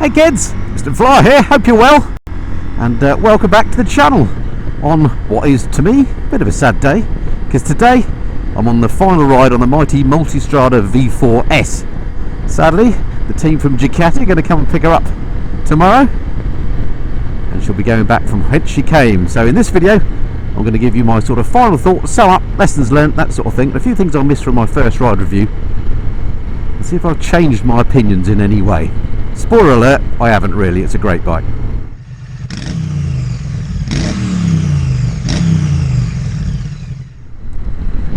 Hey kids, Mr. Flyer here, hope you're well, and welcome back to the channel on what is, to me, a bit of a sad day, because today I'm on the final ride on the mighty Multistrada V4S. Sadly, the team from Ducati are going to come and pick her up tomorrow, and she'll be going back from whence she came. So in this video, I'm going to give you my sort of final thoughts, sum up, lessons learnt, that sort of thing, a few things I missed from my first ride review, and see if I've changed my opinions in any way. Spoiler alert, I haven't really, it's a great bike.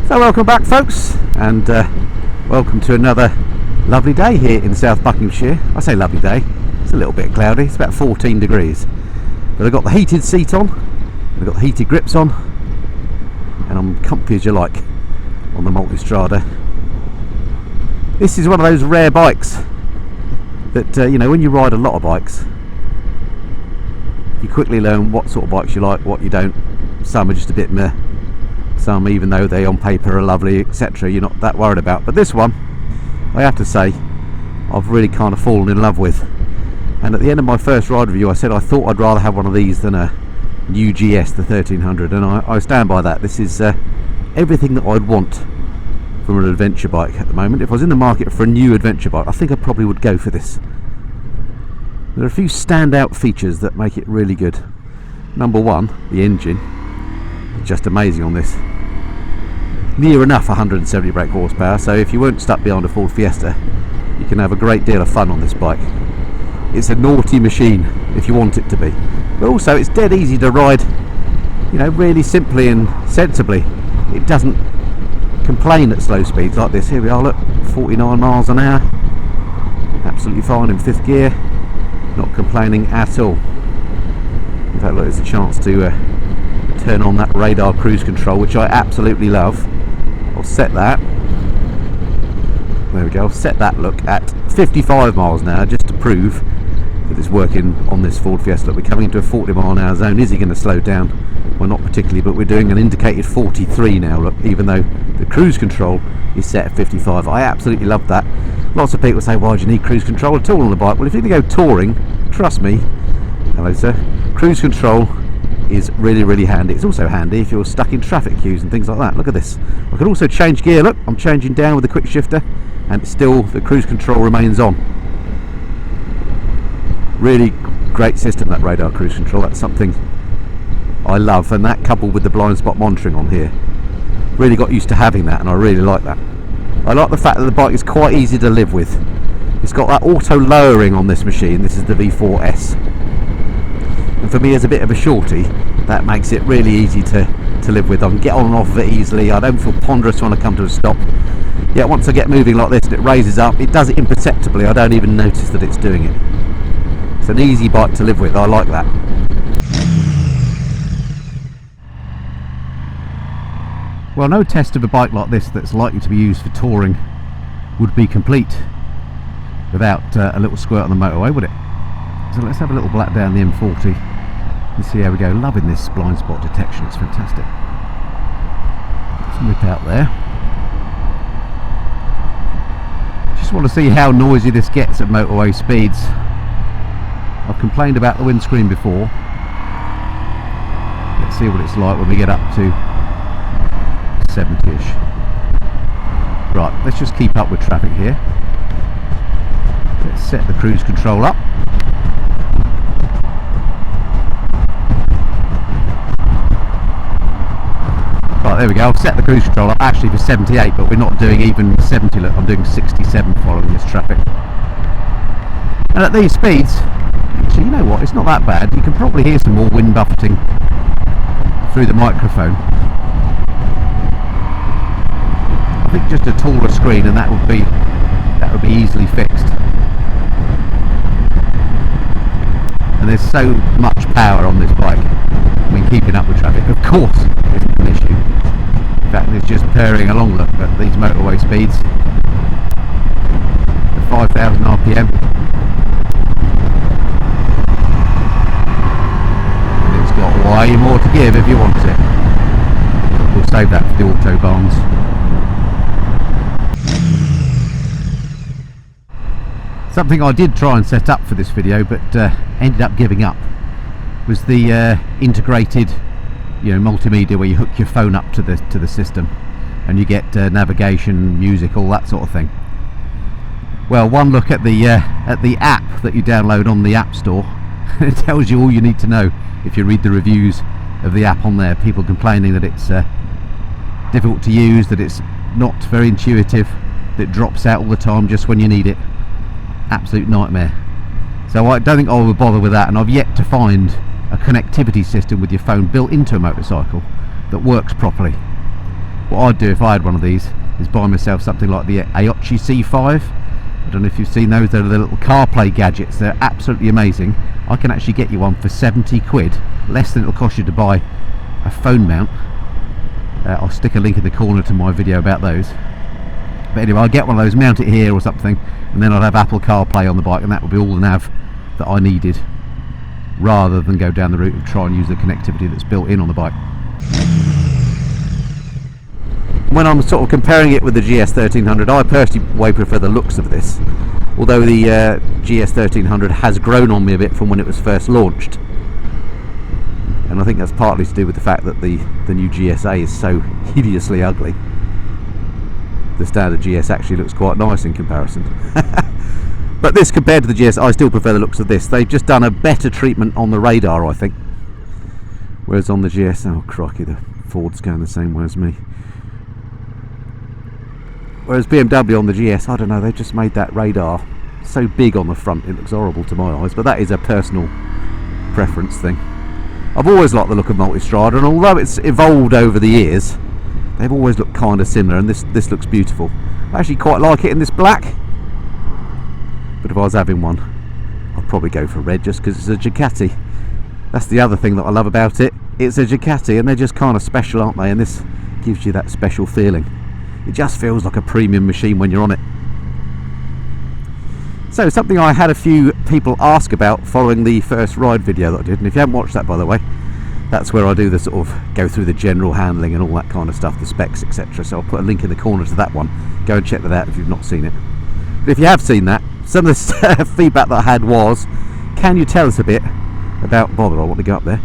So welcome back folks, and welcome to another lovely day here in South Buckinghamshire. I say lovely day, it's a little bit cloudy, it's about 14 degrees. But I've got the heated seat on, I've got the heated grips on, and I'm comfy as you like on the Multistrada. This is one of those rare bikes that, you know, when you ride a lot of bikes, you quickly learn what sort of bikes you like, what you don't. Some are just a bit meh, some, even though they on paper are lovely, etc., you're not that worried about. But this one, I have to say, I've really kind of fallen in love with. And at the end of my first ride review, I said I thought I'd rather have one of these than a UGS, the 1300, and I stand by that. This is everything that I'd want from an adventure bike at the moment. If I was in the market for a new adventure bike, I think I probably would go for this. There are a few standout features that make it really good. Number one, the engine is just amazing on this. Near enough 170 brake horsepower, so if you weren't stuck behind a Ford Fiesta, you can have a great deal of fun on this bike. It's a naughty machine if you want it to be, but also it's dead easy to ride, you know, really simply and sensibly. It doesn't complain at slow speeds like this. Here we are, look, 49 miles an hour, absolutely fine in fifth gear, not complaining at all. In fact, look, there's a chance to turn on that radar cruise control, which I absolutely love. I'll set that, there we go, I'll set that, look, at 55 miles an hour just to prove that it's working on this Ford Fiesta. Look, we're coming into a 40 mile an hour zone. Is he going to slow down? Well, not particularly, but we're doing an indicated 43 now, look, even though the cruise control is set at 55. I absolutely love that. Lots of people say, why do you need cruise control at all on the bike? Well, if you're going to go touring, trust me, hello sir, cruise control is really, really handy. It's also handy if you're stuck in traffic queues and things like that. Look at this. I can also change gear, look, I'm changing down with the quick shifter, and still the cruise control remains on. Really great system, that radar cruise control. That's something I love, and that coupled with the blind spot monitoring on here, really got used to having that, and I really like that. I like the fact that the bike is quite easy to live with. It's got that auto lowering on this machine. This is the V4S, and for me as a bit of a shorty, that makes it really easy to live with. I can get on and off of it easily. I don't feel ponderous when I come to a stop. Yeah, once I get moving like this and it raises up, it does it imperceptibly. I don't even notice that it's doing it. It's an easy bike to live with. I like that. Well, no test of a bike like this that's likely to be used for touring would be complete without a little squirt on the motorway, would it? So let's have a little black down the M40 and see how we go. Loving this blind spot detection, it's fantastic. Let's whip out there. Just want to see how noisy this gets at motorway speeds. I've complained about the windscreen before. Let's see what it's like when we get up to 70ish. Right, let's just keep up with traffic here. Let's set the cruise control up. Right, there we go. I've set the cruise control up actually for 78, but we're not doing even 70. Look, I'm doing 67 following this traffic. And at these speeds, actually, you know what, it's not that bad. You can probably hear some more wind buffeting through the microphone. I think just a taller screen and that would be easily fixed. And there's so much power on this bike. I mean, keeping up with traffic, of course, isn't an issue. In fact, it's just purring along, look, at these motorway speeds. At 5,000 RPM. And it's got way more to give if you want it. We'll save that for the autobahns. Something I did try and set up for this video, but ended up giving up, was the integrated, multimedia, where you hook your phone up to the system, and you get navigation, music, all that sort of thing. Well, one look at the app that you download on the App Store, it tells you all you need to know if you read the reviews of the app on there. People complaining that it's difficult to use, that it's not very intuitive, that it drops out all the time just when you need it. Absolute nightmare. So I don't think I will bother with that, and I've yet to find a connectivity system with your phone built into a motorcycle that works properly. What I'd do if I had one of these is buy myself something like the Aichi C5. I don't know if you've seen those. They're the little CarPlay gadgets. They're absolutely amazing. I can actually get you one for 70 quid, less than it'll cost you to buy a phone mount. I'll stick a link in the corner to my video about those. But anyway, I'll get one of those, mount it here or something, and then I'll have Apple CarPlay on the bike, and that will be all the nav that I needed, rather than go down the route of trying to use the connectivity that's built in on the bike. When I'm sort of comparing it with the GS1300, I personally way prefer the looks of this, although the GS1300 has grown on me a bit from when it was first launched, and I think that's partly to do with the fact that the new GSA is so hideously ugly. The standard GS actually looks quite nice in comparison. But this, compared to the GS, I still prefer the looks of this. They've just done a better treatment on the radar, I think, whereas on the GS, oh crikey, the Ford's going the same way as me. Whereas BMW on the GS, I don't know, they've just made that radar so big on the front, it looks horrible to my eyes, but that is a personal preference thing. I've always liked the look of Multistrada, and although it's evolved over the years, they've always looked kind of similar, and this looks beautiful. I actually quite like it in this black, but if I was having one, I'd probably go for red, just because it's a Ducati. That's the other thing that I love about it. It's a Ducati, and they're just kind of special, aren't they? And this gives you that special feeling. It just feels like a premium machine when you're on it. So, something I had a few people ask about following the first ride video that I did, and if you haven't watched that, by the way, that's where I do the sort of go through the general handling and all that kind of stuff, the specs, etc. So I'll put a link in the corner to that one. Go and check that out if you've not seen it. But if you have seen that, some of the feedback that I had was, can you tell us a bit about, bother, I want to go up there.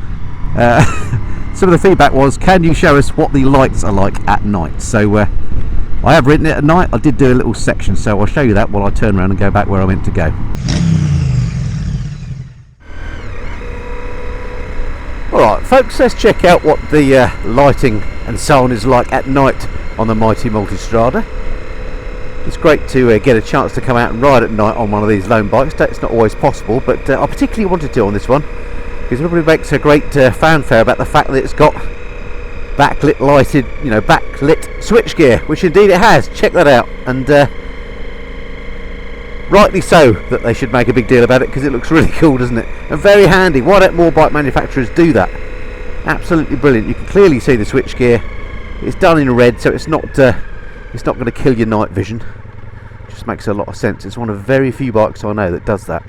Some of the feedback was, can you show us what the lights are like at night? So I have written it at night. I did do a little section, so I'll show you that while I turn around and go back where I meant to go. Alright folks, let's check out what the lighting and so on is like at night on the mighty Multistrada. It's great to get a chance to come out and ride at night on one of these lone bikes. It's not always possible, but I particularly wanted to on this one, because everybody makes a great fanfare about the fact that it's got backlit lighted, backlit switchgear, which indeed it has. Check that out, and rightly so that they should make a big deal about it, because it looks really cool, doesn't it? And very handy. Why don't more bike manufacturers do that? Absolutely brilliant. You can clearly see the switchgear. It's done in red, so it's not going to kill your night vision. Just makes a lot of sense. It's one of very few bikes I know that does that.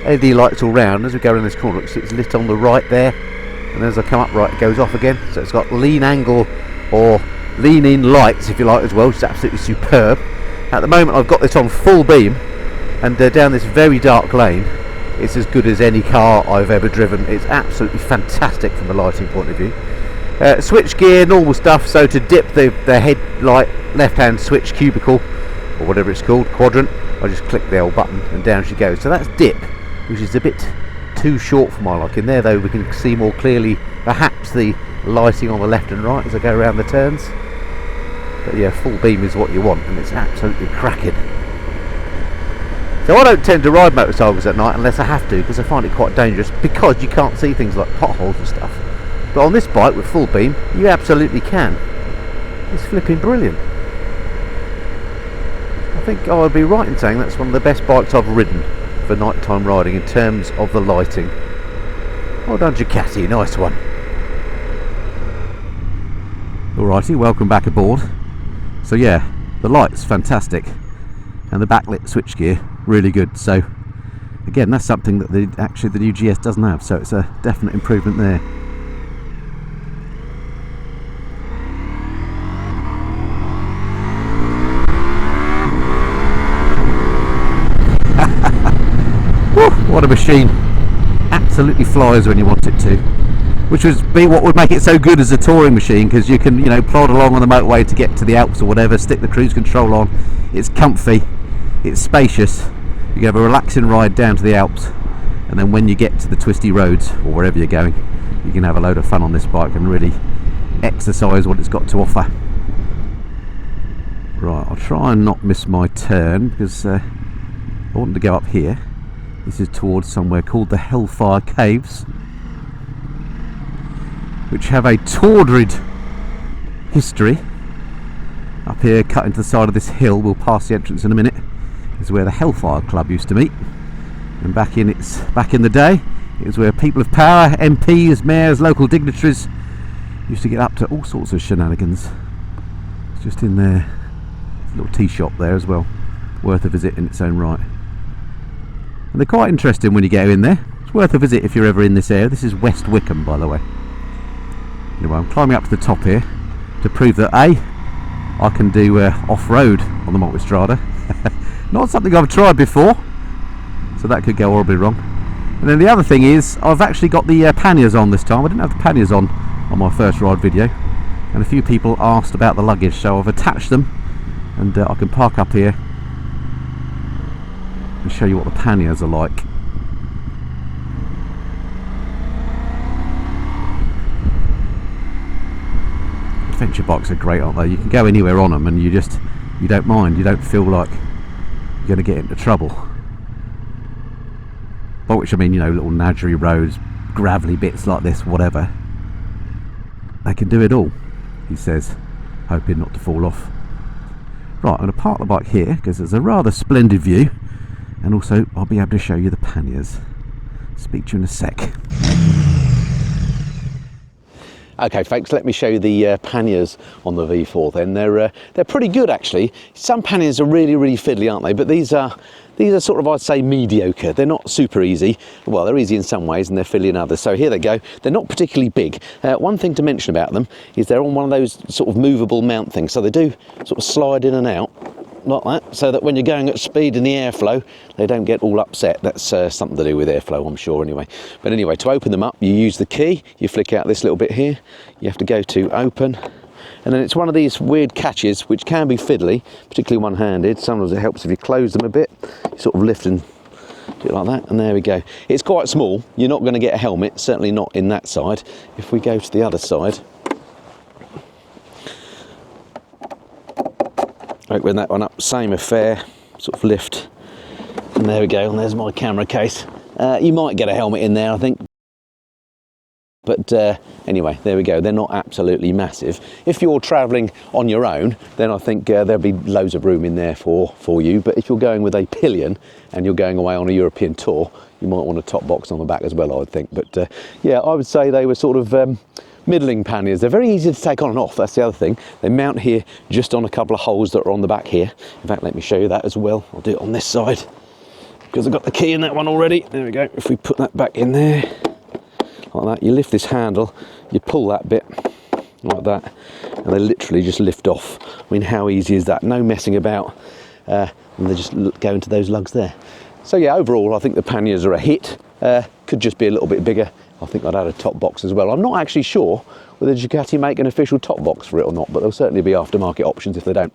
LED lights all round as we go around this corner. It's lit on the right there, and as I come up right, it goes off again. So it's got lean angle or lean in lights, if you like, as well, which is absolutely superb. At the moment I've got this on full beam, and down this very dark lane, it's as good as any car I've ever driven. It's absolutely fantastic from a lighting point of view. Switch gear, normal stuff. So to dip the headlight left hand switch cubicle, or whatever it's called, quadrant, I just click the old button and down she goes. So that's dip, which is a bit too short for my liking. There though, we can see more clearly perhaps the lighting on the left and right as I go around the turns. But yeah, full beam is what you want, and it's absolutely cracking. So I don't tend to ride motorcycles at night unless I have to, because I find it quite dangerous, because you can't see things like potholes and stuff. But on this bike with full beam, you absolutely can. It's flipping brilliant. I think I would be right in saying that's one of the best bikes I've ridden for nighttime riding in terms of the lighting. Well done Ducati, nice one. Alrighty, welcome back aboard. So yeah, the light's fantastic, and the backlit switchgear really good. So again, that's something that the new GS doesn't have, so it's a definite improvement there. What a machine. Absolutely flies when you want it to. Which would be what would make it so good as a touring machine, because you can, you know, plod along on the motorway to get to the Alps or whatever, stick the cruise control on. It's comfy, it's spacious. You can have a relaxing ride down to the Alps, and then when you get to the twisty roads or wherever you're going, you can have a load of fun on this bike and really exercise what it's got to offer. Right, I'll try and not miss my turn, because I want to go up here. This is towards somewhere called the Hellfire Caves, which have a torrid history. Up here, cut into the side of this hill, we'll pass the entrance in a minute, is where the Hellfire Club used to meet. And back in the day, it was where people of power, MPs, mayors, local dignitaries used to get up to all sorts of shenanigans. It's just in there. There's a little tea shop there as well, worth a visit in its own right. And they're quite interesting when you get in there. It's worth a visit if you're ever in this area. This is West Wickham, by the way. Anyway, I'm climbing up to the top here to prove that I can do off-road on the Multistrada. Not something I've tried before, so that could go horribly wrong. And then the other thing is, I've actually got the panniers on this time. I didn't have the panniers on my first ride video, and a few people asked about the luggage, so I've attached them, and I can park up here and show you what the panniers are like. Adventure bikes are great, aren't they? You can go anywhere on them and you don't mind, you don't feel like you're going to get into trouble. By which I mean, you know, little nadgery roads, gravelly bits like this, whatever. They can do it all, he says, hoping not to fall off. Right, I'm going to park the bike here because there's a rather splendid view, and also I'll be able to show you the panniers. Speak to you in a sec. Okay folks, let me show you the panniers on the V4 then. They're pretty good actually. Some panniers are really fiddly, aren't they? But these are sort of, I'd say, mediocre. They're not super easy. Well, they're easy in some ways and they're fiddly in others. So here they go. They're not particularly big. One thing to mention about them is they're on one of those sort of movable mount things. So they do sort of slide in and out like that, so that when you're going at speed in the airflow, they don't get all upset. That's something to do with airflow, I'm sure, anyway. But anyway, to open them up, you use the key. You flick out this little bit here. You have to go to open. And then it's one of these weird catches, which can be fiddly, particularly one-handed. Sometimes it helps if you close them a bit. You sort of lift and do it like that, and there we go. It's quite small. You're not going to get a helmet, certainly not in that side. If we go to the other side, open that one up, same affair, sort of lift, and there we go, and there's my camera case. You might get a helmet in there, I think. But anyway, there we go. They're not absolutely massive. If you're travelling on your own, then I think there'll be loads of room in there for you. But if you're going with a pillion and you're going away on a European tour, you might want a top box on the back as well, I would think. But yeah, I would say they were sort of middling panniers. They're very easy to take on and off, that's the other thing. They mount here just on a couple of holes that are on the back here. In fact, let me show you that as well. I'll do it on this side because I've got the key in that one already. There we go. If we put that back in there, like that, you lift this handle, you pull that bit like that, and they literally just lift off. I mean, how easy is that? No messing about, and they just go into those lugs there. So yeah, overall I think the panniers are a hit. Could just be a little bit bigger. I think I'd add a top box as well. I'm not actually sure whether Ducati make an official top box for it or not, but there'll certainly be aftermarket options if they don't.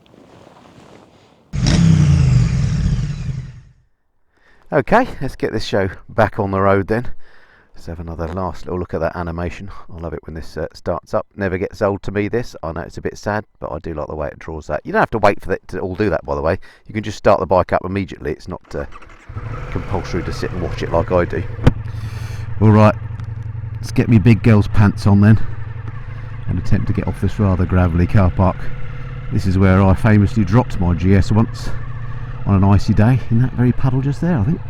Okay, let's get this show back on the road then. Let's have another last little look at that animation. I love it when this starts up. Never gets old to me, this. I know it's a bit sad, but I do like the way it draws that. You don't have to wait for it to all do that, by the way. You can just start the bike up immediately. It's not compulsory to sit and watch it like I do. Alright, let's get me big girl's pants on then and attempt to get off this rather gravelly car park. This is where I famously dropped my GS once on an icy day, in that very puddle just there, I think.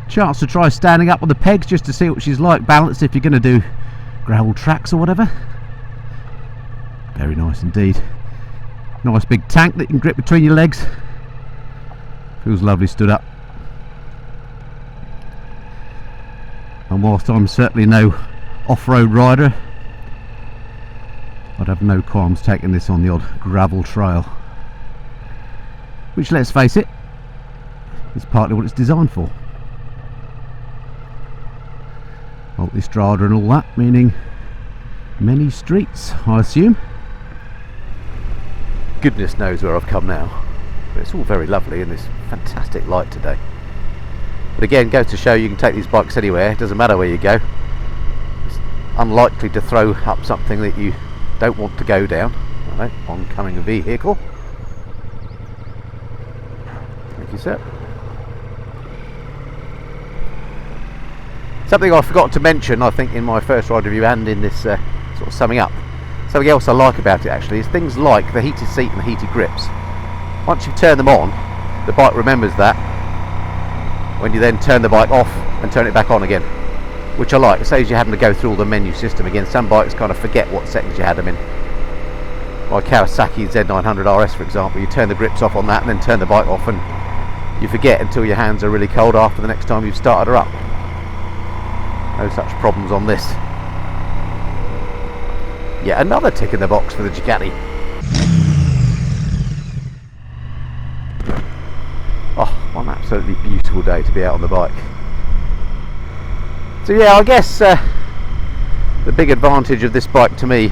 Chance to try standing up on the pegs just to see what she's like balanced if you're going to do gravel tracks or whatever. Very nice indeed. Nice big tank that you can grip between your legs. Feels lovely stood up. And whilst I'm certainly no off-road rider, I'd have no qualms taking this on the odd gravel trail, which, let's face it, is partly what it's designed for. Multistrada and all that, meaning many streets, I assume. Goodness knows where I've come now, but it's all very lovely in this fantastic light today. But again, goes to show you can take these bikes anywhere, it doesn't matter where you go. It's unlikely to throw up something that you don't want to go down. Right, oncoming vehicle. Thank you, sir. Something I forgot to mention, I think, in my first ride review and in this sort of summing up. Something else I like about it actually is things like the heated seat and the heated grips. Once you turn them on, the bike remembers that when you then turn the bike off and turn it back on again, which I like. It saves you having to go through all the menu system again. Some bikes kind of forget what settings you had them in. My Kawasaki Z900 RS, for example, you turn the grips off on that and then turn the bike off, and you forget until your hands are really cold after the next time you've started her up. No such problems on this. Yet another tick in the box for the Ducati. Oh, one absolutely beautiful day to be out on the bike. So yeah, I guess the big advantage of this bike to me,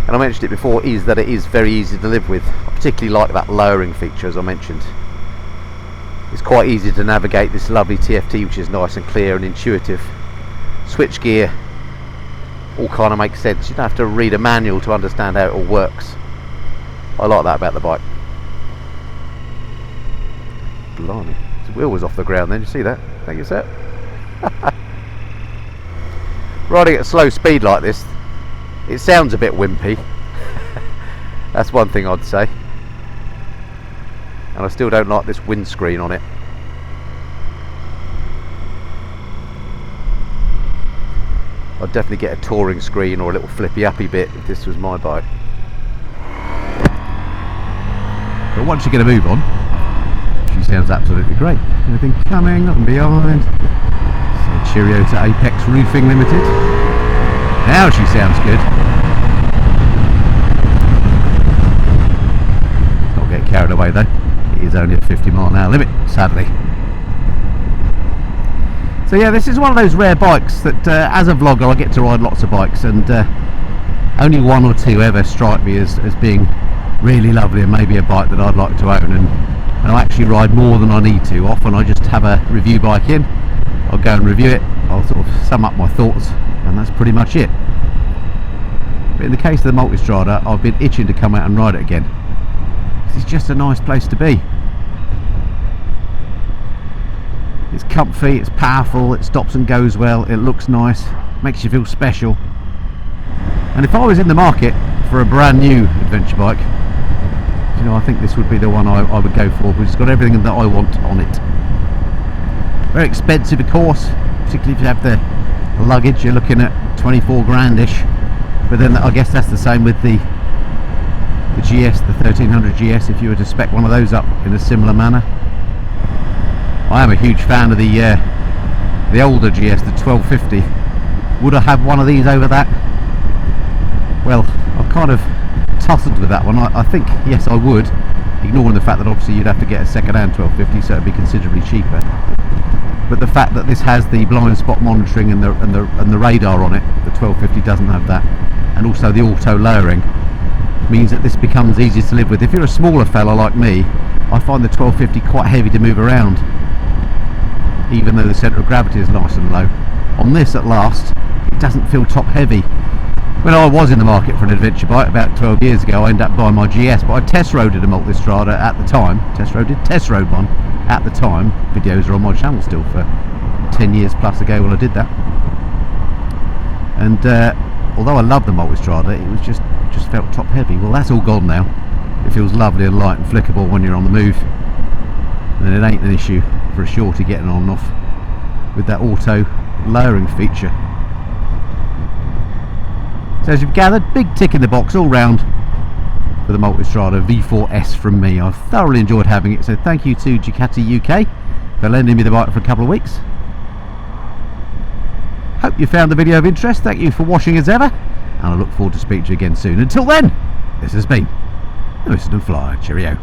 and I mentioned it before, is that it is very easy to live with. I particularly like that lowering feature, as I mentioned. It's quite easy to navigate this lovely TFT, which is nice and clear and intuitive. Switch gear all kind of makes sense. You don't have to read a manual to understand how it all works. I like that about the bike. Blimey, the wheel was off the ground then, you see that? Thank you, sir. Riding at slow speed like this, it sounds a bit wimpy. That's one thing I'd say. And I still don't like this windscreen on it. I'd definitely get a touring screen or a little flippy uppy bit if this was my bike. But once you get a move on, she sounds absolutely great. Anything coming up and behind. So cheerio to Apex Roofing Limited. Now she sounds good. Not get carried away though. It is only a 50-mile-an-hour limit, sadly. So yeah, this is one of those rare bikes that as a vlogger I get to ride lots of bikes, and only one or two ever strike me as being really lovely and maybe a bike that I'd like to own, and I actually ride more than I need to. Often I just have a review bike in, I'll go and review it, I'll sort of sum up my thoughts, and that's pretty much it. But in the case of the Multistrada, I've been itching to come out and ride it again. It's just a nice place to be. It's comfy, it's powerful, it stops and goes well, it looks nice, makes you feel special. And if I was in the market for a brand new adventure bike, you know, I think this would be the one I would go for, because it's got everything that I want on it. Very expensive, of course, particularly if you have the luggage. You're looking at 24 grand-ish. But then I guess that's the same with the GS, the 1300 GS, if you were to spec one of those up in a similar manner. I am a huge fan of the older GS, the 1250. Would I have one of these over that? Well, I've kind of tussled with that one. I think yes I would, ignoring the fact that obviously you'd have to get a second-hand 1250, so it'd be considerably cheaper. But the fact that this has the blind spot monitoring and the radar on it, the 1250 doesn't have that, and also the auto lowering, means that this becomes easier to live with. If you're a smaller fella like me, I find the 1250 quite heavy to move around, even though the centre of gravity is nice and low. On this, at last, it doesn't feel top heavy. When I was in the market for an adventure bike about 12 years ago, I ended up buying my GS, but I test-roaded a Multistrada at the time. Test-rode one at the time. Videos are on my channel still for 10 years plus ago when I did that. And although I love the Multistrada, it was just felt top heavy. Well, that's all gone now. It feels lovely and light and flickable when you're on the move, and it ain't an issue for a shorty getting on and off with that auto lowering feature. So as you've gathered, big tick in the box all round for the Multistrada V4S from me. I've thoroughly enjoyed having it, so thank you to Ducati UK for lending me the bike for a couple of weeks. Hope you found the video of interest. Thank you for watching as ever, and I look forward to speaking to you again soon. Until then, this has been the Whistle & Fly. Cheerio.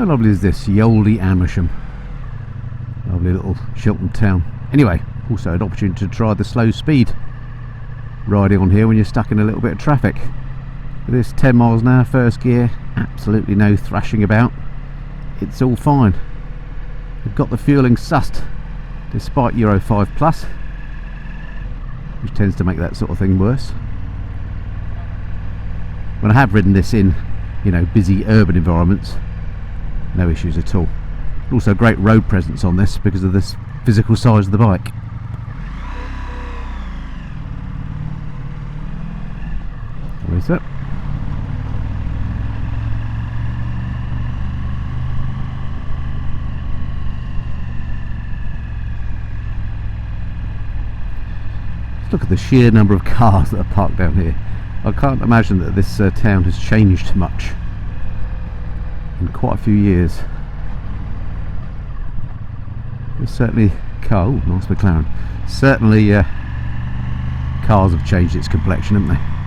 How lovely is this? Yoldy Amersham. Lovely little Chiltern town. Anyway, also an opportunity to try the slow speed riding on here when you're stuck in a little bit of traffic. With this 10 miles an hour, first gear, absolutely no thrashing about. It's all fine. We've got the fueling sussed, despite Euro 5 Plus, which tends to make that sort of thing worse. When I have ridden this in, you know, busy urban environments, no issues at all. Also great road presence on this because of this physical size of the bike. Where's that? Just look at the sheer number of cars that are parked down here. I can't imagine that this town has changed much in quite a few years. There's certainly nice McLaren. Certainly cars have changed its complexion, haven't they?